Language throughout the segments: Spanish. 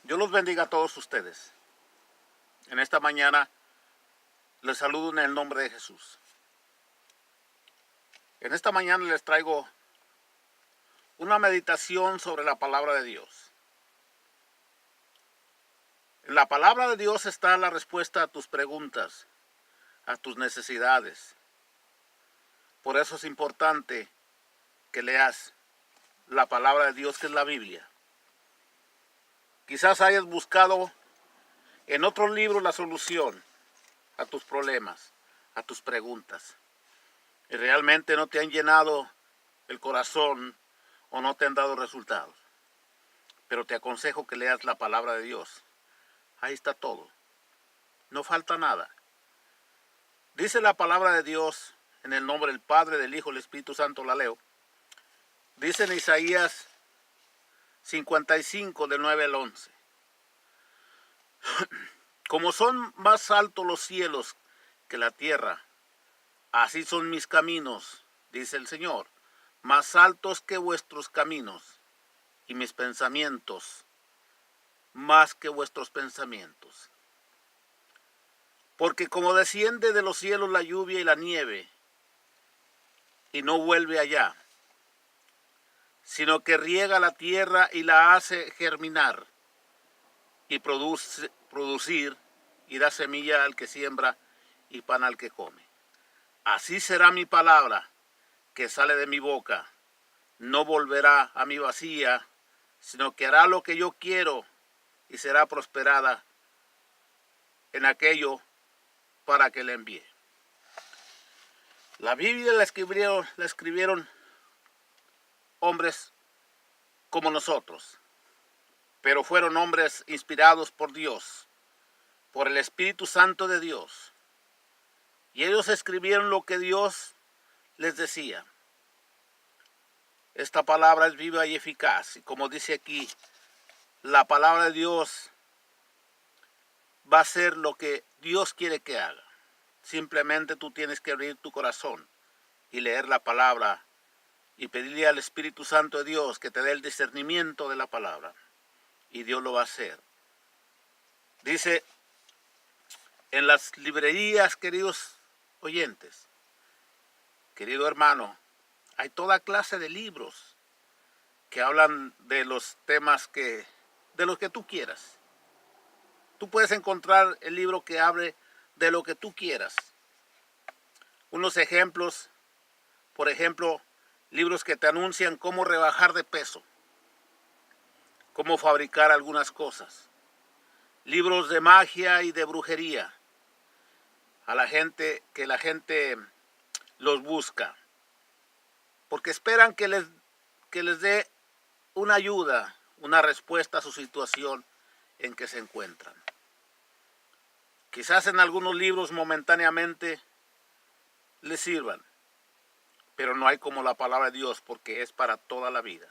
Dios los bendiga a todos ustedes. En esta mañana les saludo en el nombre de Jesús. En esta mañana les traigo una meditación sobre la palabra de Dios. En la palabra de Dios está la respuesta a tus preguntas, a tus necesidades. Por eso es importante que leas la palabra de Dios, que es la Biblia. Quizás hayas buscado en otros libros la solución a tus problemas, a tus preguntas, y realmente no te han llenado el corazón o no te han dado resultados. Pero te aconsejo que leas la palabra de Dios. Ahí está todo. No falta nada. Dice la palabra de Dios en el nombre del Padre, del Hijo y del Espíritu Santo, la leo. Dice en Isaías 55, del 9 al 11. Como son más altos los cielos que la tierra, así son mis caminos, dice el Señor, más altos que vuestros caminos, y mis pensamientos más que vuestros pensamientos. Porque como desciende de los cielos la lluvia y la nieve, y no vuelve allá, sino que riega la tierra y la hace germinar, y producir, y da semilla al que siembra, y pan al que come. Así será mi palabra que sale de mi boca. No volverá a mi vacía, sino que hará lo que yo quiero, y será prosperada en aquello para que le envíe. La Biblia la escribieron hombres como nosotros, pero fueron hombres inspirados por Dios, por el Espíritu Santo de Dios. Y ellos escribieron lo que Dios les decía. Esta palabra es viva y eficaz. Y como dice aquí, la palabra de Dios va a hacer lo que Dios quiere que haga. Simplemente tú tienes que abrir tu corazón y leer la palabra y pedirle al Espíritu Santo de Dios que te dé el discernimiento de la palabra. Y Dios lo va a hacer. Dice en las librerías, queridos oyentes, querido hermano, hay toda clase de libros que hablan de los temas de los que tú quieras. Tú puedes encontrar el libro que hable de lo que tú quieras. Unos ejemplos, por ejemplo, libros que te anuncian cómo rebajar de peso, cómo fabricar algunas cosas. Libros de magia y de brujería, que la gente los busca, porque esperan que les dé una ayuda, una respuesta a su situación en que se encuentran. Quizás en algunos libros momentáneamente les sirvan, pero no hay como la palabra de Dios, porque es para toda la vida.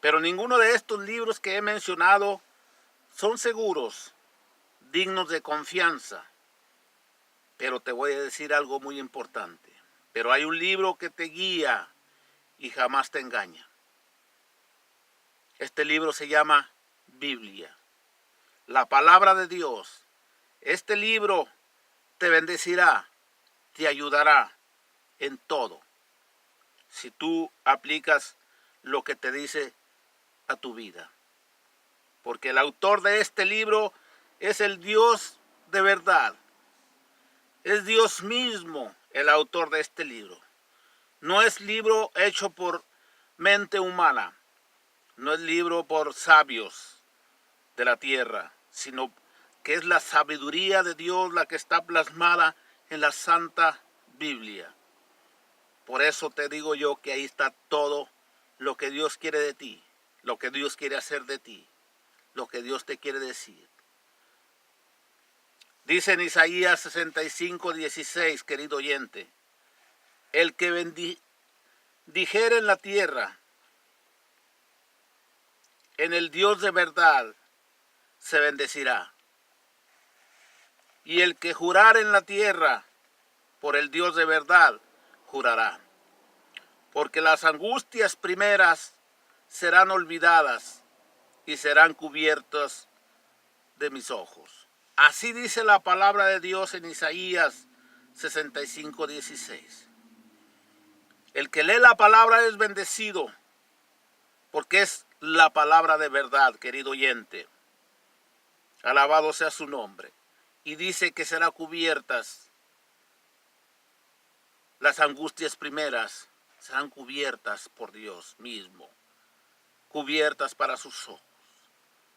Pero ninguno de estos libros que he mencionado son seguros, dignos de confianza. Pero te voy a decir algo muy importante. Pero hay un libro que te guía y jamás te engaña. Este libro se llama Biblia, la palabra de Dios. Este libro te bendecirá, te ayudará en todo, si tú aplicas lo que te dice a tu vida. Porque el autor de este libro es el Dios de verdad. Es Dios mismo el autor de este libro. No es libro hecho por mente humana. No es libro por sabios de la tierra, sino que es la sabiduría de Dios la que está plasmada en la Santa Biblia. Por eso te digo yo que ahí está todo lo que Dios quiere de ti, lo que Dios quiere hacer de ti, lo que Dios te quiere decir. Dice en Isaías 65, 16, querido oyente, el que dijere en la tierra, en el Dios de verdad se bendecirá. Y el que jurar en la tierra, por el Dios de verdad jurará. Porque las angustias primeras serán olvidadas, y serán cubiertos de mis ojos. Así dice la palabra de Dios en Isaías 65:16. El que lee la palabra es bendecido, porque es la palabra de verdad, querido oyente. Alabado sea su nombre. Y dice que serán cubiertas las angustias primeras, serán cubiertas por Dios mismo, cubiertas para sus ojos.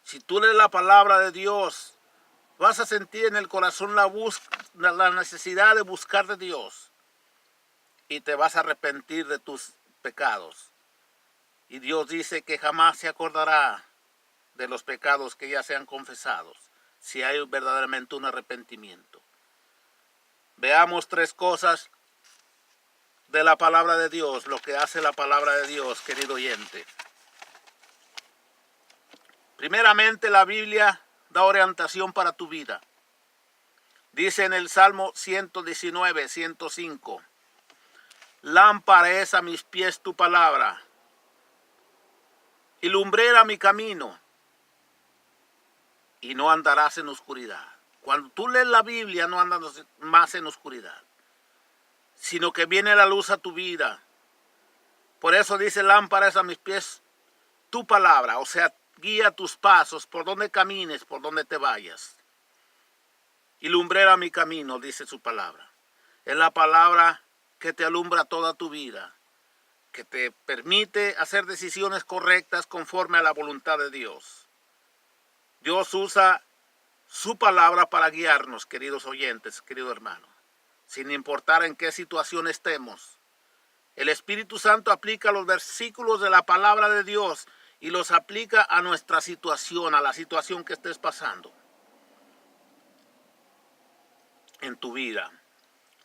Si tú lees la palabra de Dios, vas a sentir en el corazón la necesidad de buscar de Dios y te vas a arrepentir de tus pecados. Y Dios dice que jamás se acordará de los pecados que ya sean confesados, si hay verdaderamente un arrepentimiento. Veamos tres cosas de la palabra de Dios, lo que hace la palabra de Dios, querido oyente. Primeramente, la Biblia da orientación para tu vida. Dice en el Salmo 119, 105, lámpara es a mis pies tu palabra y lumbrera mi camino, y no andarás en oscuridad. Cuando tú lees la Biblia, no andas más en oscuridad, sino que viene la luz a tu vida. Por eso dice, lámpara es a mis pies tu palabra, o sea, guía tus pasos, por donde camines, por donde te vayas. Y lumbrera mi camino, dice su palabra. Es la palabra que te alumbra toda tu vida, que te permite hacer decisiones correctas conforme a la voluntad de Dios. Dios usa su palabra para guiarnos, queridos oyentes, querido hermano, sin importar en qué situación estemos. El Espíritu Santo aplica los versículos de la palabra de Dios y los aplica a nuestra situación, a la situación que estés pasando en tu vida.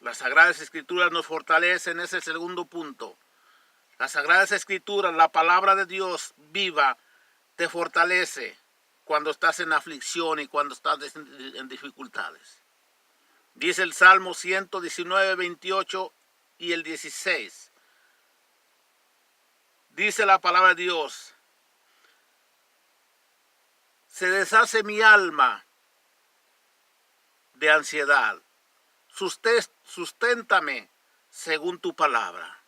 Las Sagradas Escrituras nos fortalecen, ese es el segundo punto. Las Sagradas Escrituras, la palabra de Dios viva, te fortalece cuando estás en aflicción y cuando estás en dificultades. Dice el Salmo 119, 28 y el 16. Dice la palabra de Dios, se deshace mi alma de ansiedad, susténtame según tu palabra.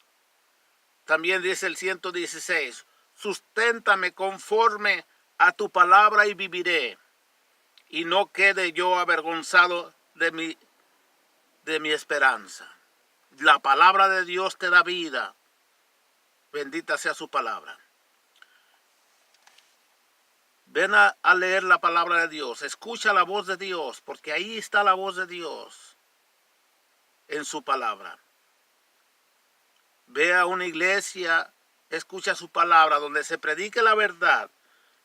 También dice el 116, susténtame conforme a tu palabra y viviré, y no quede yo avergonzado de mi esperanza. La palabra de Dios te da vida. Bendita sea su palabra. Ven a leer la palabra de Dios. Escucha la voz de Dios, porque ahí está la voz de Dios en su palabra. Ve a una iglesia, escucha su palabra, donde se predique la verdad,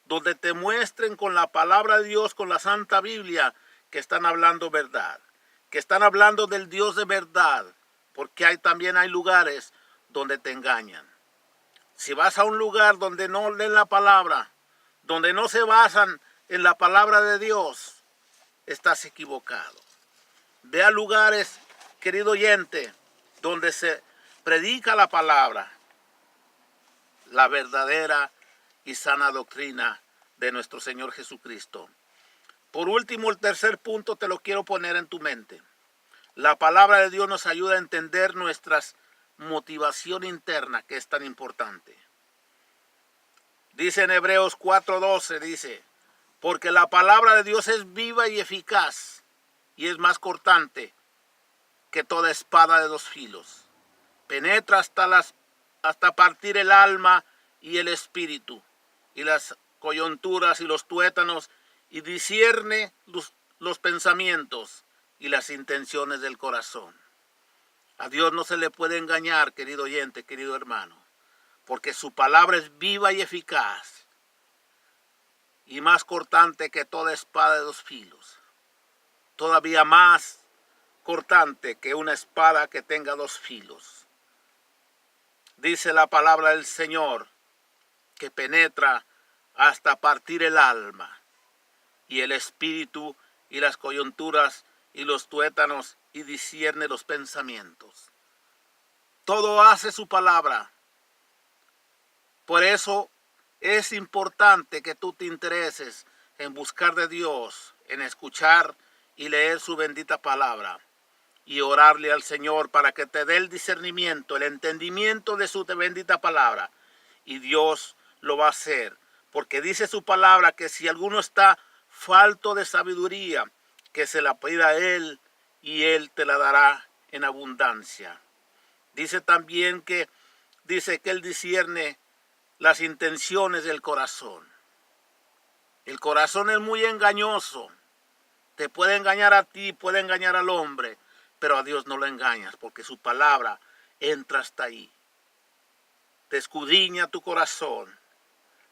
donde te muestren con la palabra de Dios, con la Santa Biblia, que están hablando verdad, que están hablando del Dios de verdad, porque también hay lugares donde te engañan. Si vas a un lugar donde no leen la palabra, donde no se basan en la palabra de Dios, estás equivocado. Ve a lugares, querido oyente, donde se predica la palabra, la verdadera y sana doctrina de nuestro Señor Jesucristo. Por último, el tercer punto te lo quiero poner en tu mente. La palabra de Dios nos ayuda a entender nuestra motivación interna, que es tan importante. Dice en Hebreos 4:12, dice, porque la palabra de Dios es viva y eficaz, y es más cortante que toda espada de dos filos. Penetra hasta partir el alma y el espíritu, y las coyunturas y los tuétanos, y discierne los pensamientos y las intenciones del corazón. A Dios no se le puede engañar, querido oyente, querido hermano, porque su palabra es viva y eficaz, y más cortante que toda espada de dos filos. Todavía más cortante que una espada que tenga dos filos. Dice la palabra del Señor, que penetra hasta partir el alma y el espíritu y las coyunturas y los tuétanos, y discierne los pensamientos. Todo hace su palabra. Por eso Es importante que tú te intereses en buscar de Dios, en escuchar y leer su bendita palabra y orarle al Señor para que te dé el discernimiento, el entendimiento de su bendita palabra. Y Dios lo va a hacer, porque dice su palabra que si alguno está falto de sabiduría, que se la pida a Él y Él te la dará en abundancia. Dice también que Él discierne las intenciones del corazón. El corazón es muy engañoso. Te puede engañar a ti, puede engañar al hombre, pero a Dios no lo engañas, porque su palabra entra hasta ahí. Te escudriña tu corazón.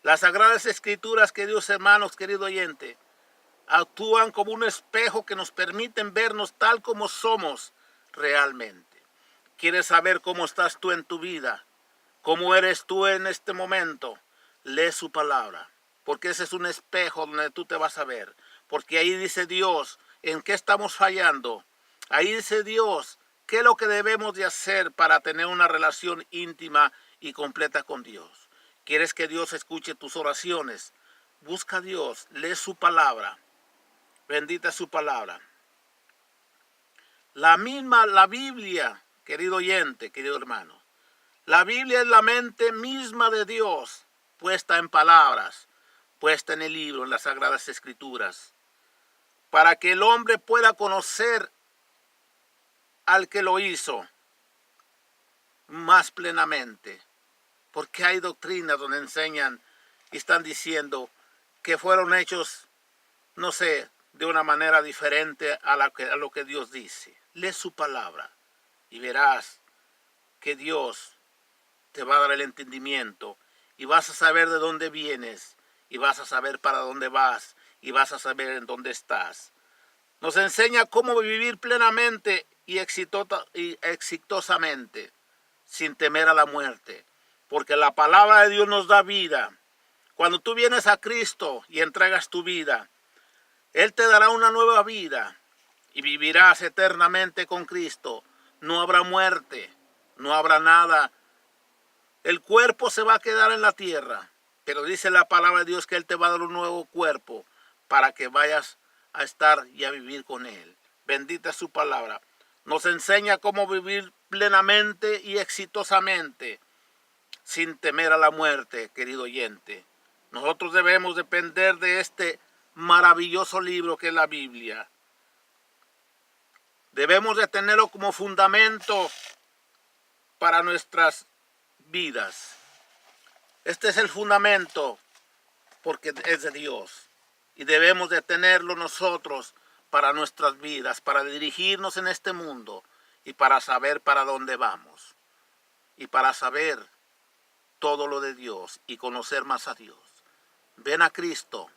Las sagradas escrituras, queridos hermanos, querido oyente, actúan como un espejo que nos permiten vernos tal como somos realmente. ¿Quieres saber cómo estás tú en tu vida? ¿Cómo eres tú en este momento? Lee su palabra, porque ese es un espejo donde tú te vas a ver. Porque ahí dice Dios en qué estamos fallando. Ahí dice Dios qué es lo que debemos de hacer para tener una relación íntima y completa con Dios. ¿Quieres que Dios escuche tus oraciones? Busca a Dios, lee su palabra. Bendita es su palabra. La Biblia, querido oyente, querido hermano. La Biblia es la mente misma de Dios, puesta en palabras, puesta en el libro, en las Sagradas Escrituras, para que el hombre pueda conocer al que lo hizo más plenamente. Porque hay doctrinas donde enseñan y están diciendo que fueron hechos, no sé, de una manera diferente a lo que Dios dice. Lee su palabra y verás que Dios te va a dar el entendimiento y vas a saber de dónde vienes y vas a saber para dónde vas y vas a saber en dónde estás. Nos enseña cómo vivir plenamente y exitosamente sin temer a la muerte, porque la palabra de Dios nos da vida. Cuando tú vienes a Cristo y entregas tu vida, Él te dará una nueva vida y vivirás eternamente con Cristo. No habrá muerte, no habrá nada. El cuerpo se va a quedar en la tierra, pero dice la palabra de Dios que Él te va a dar un nuevo cuerpo para que vayas a estar y a vivir con Él. Bendita es su palabra. Nos enseña cómo vivir plenamente y exitosamente sin temer a la muerte, querido oyente. Nosotros debemos depender de este maravilloso libro que es la Biblia. Debemos de tenerlo como fundamento para nuestras vidas. Este es el fundamento porque es de Dios y debemos de tenerlo nosotros para nuestras vidas, para dirigirnos en este mundo y para saber para dónde vamos y para saber todo lo de Dios y conocer más a Dios. Ven a Cristo,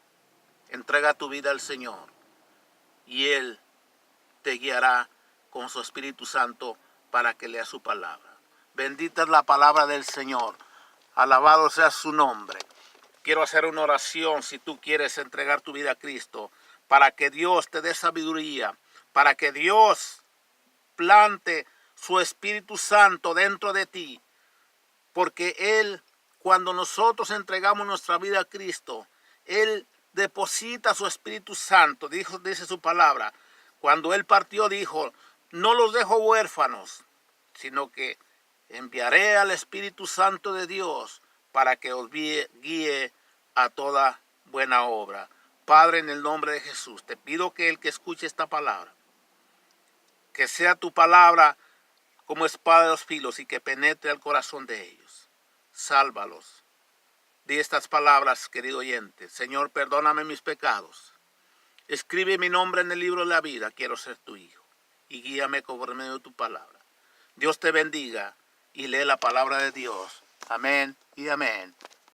entrega tu vida al Señor y Él te guiará con su Espíritu Santo para que leas su palabra. Bendita es la palabra del Señor. Alabado sea su nombre. Quiero hacer una oración si tú quieres entregar tu vida a Cristo, para que Dios te dé sabiduría, para que Dios plante su Espíritu Santo dentro de ti, porque Él, cuando nosotros entregamos nuestra vida a Cristo, Él deposita su Espíritu Santo, dice su palabra. Cuando Él partió dijo, no los dejo huérfanos, sino que enviaré al Espíritu Santo de Dios para que os guíe a toda buena obra. Padre, en el nombre de Jesús, te pido que el que escuche esta palabra, que sea tu palabra como espada de dos filos y que penetre al corazón de ellos. Sálvalos. Di estas palabras, querido oyente. Señor, perdóname mis pecados. Escribe mi nombre en el libro de la vida. Quiero ser tu hijo. Y guíame por medio de tu palabra. Dios te bendiga y lee la palabra de Dios. Amén y amén.